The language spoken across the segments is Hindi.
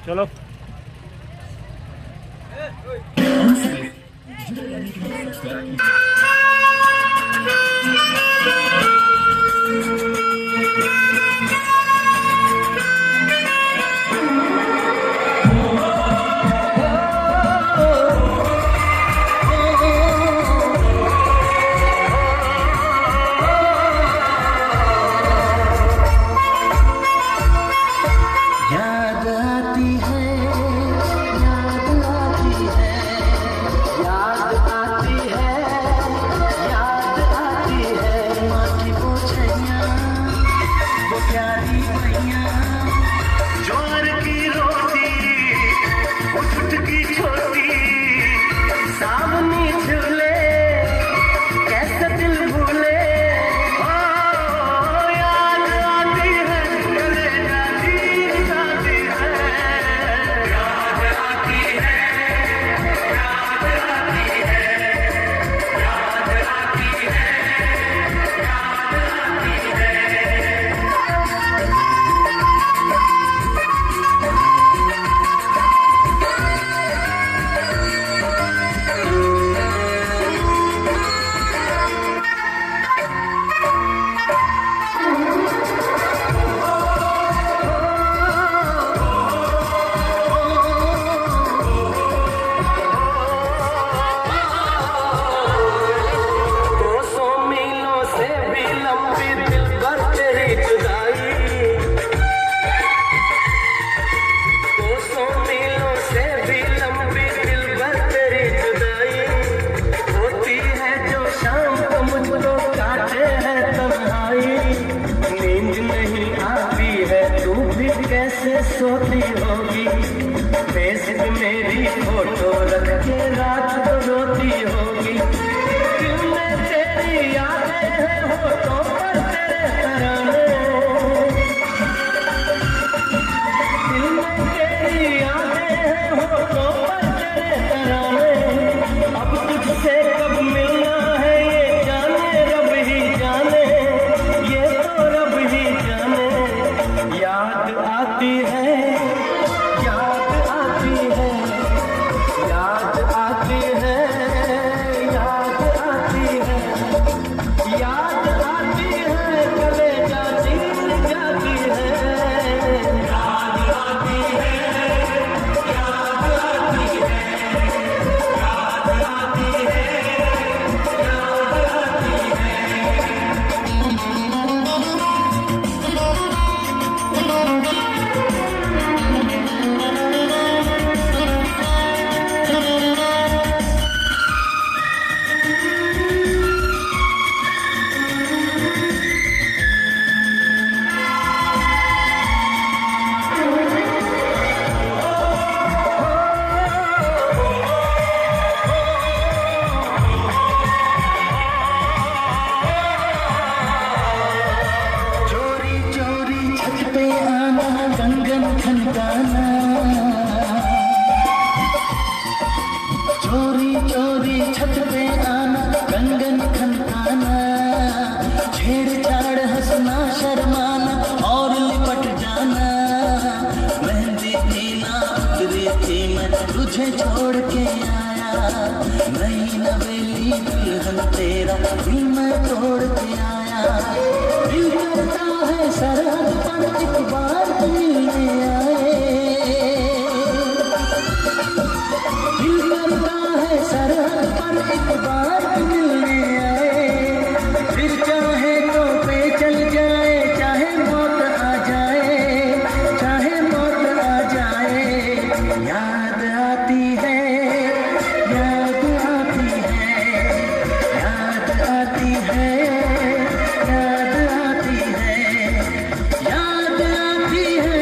चलो सोती होगी फेसबुक मेरी फोटो रख के रात को रोती होगी। दिल में तेरी यादें हैं होठों पर तेरे तराने, दिल में तेरी यादें हैं होठों पर तेरे तराने। अब तुझसे कब मिलना है ये जाने रब ही जाने, ये तो रब ही जाने। याद आती है चोरी चोरी छत पे आना कंगन खनकाना, छेड़छाड़ हंसना शर्माना और लिपट जाना। मेहंदी थी ना उतरी थी मैं तुझे छोड़ के आया, नई नवेली दुल्हन तेरा दिल मैं तोड़ के आया। दिल करता है सरहद पर एक बार मिलने आए, दिल करता है सरहद पर एक बार मिलने आए। फिर चाहे तो पे चल जाए, चाहे मौत आ जाए, चाहे मौत आ जाए। याद आती है, याद आती है, याद आती है, याद आती है, याद आती है।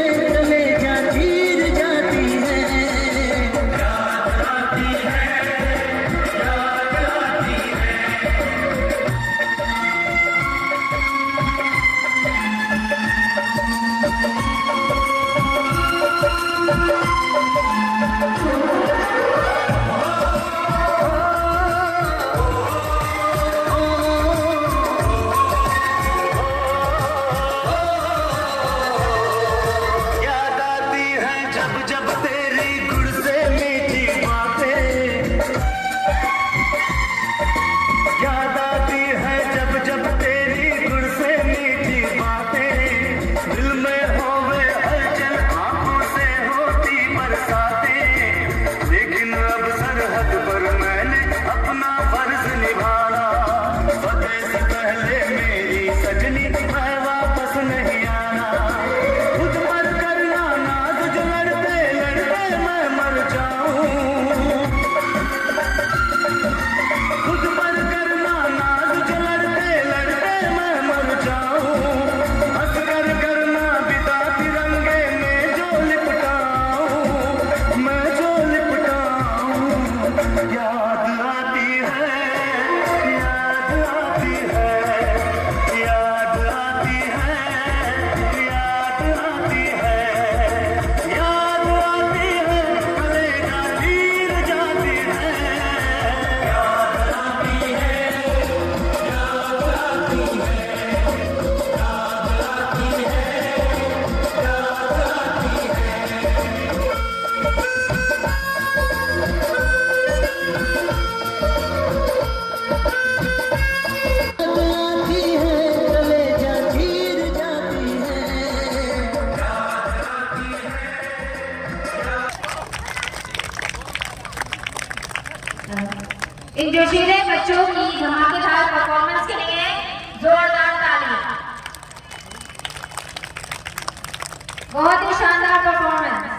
जब तेरी गुड़ से मीठी बातें याद आती है, जब तेरी गुड़ से मीठी बातें दिल में होवे हलचल, आंखों से होती बरसातें। लेकिन अब सरहद पर मैंने अपना फर्ज निभाना, फतेह से पहले मेरी सजनी मैं वापस नहीं आना। खुद पर करना नाज जो लड़ते लड़ते मैं मर जाऊं, खुद पर करना नाज जो लड़ते लड़ते मैं मर जाऊं। हंस कर करना बिता तिरंगे में जो लिपटाऊं, मैं जो लिपटाऊं। याद आती है, याद आती है, याद आती है, याद आती है, याद आती है, कलेजा चीर जाती है। याद आती है, याद आती है, याद आती है, कलेजा चीर जाती है। इन जोशीले बच्चों की धमाकेदार परफॉर्मेंस के लिए जोरदार ताली। बहुत ही शानदार परफॉर्मेंस।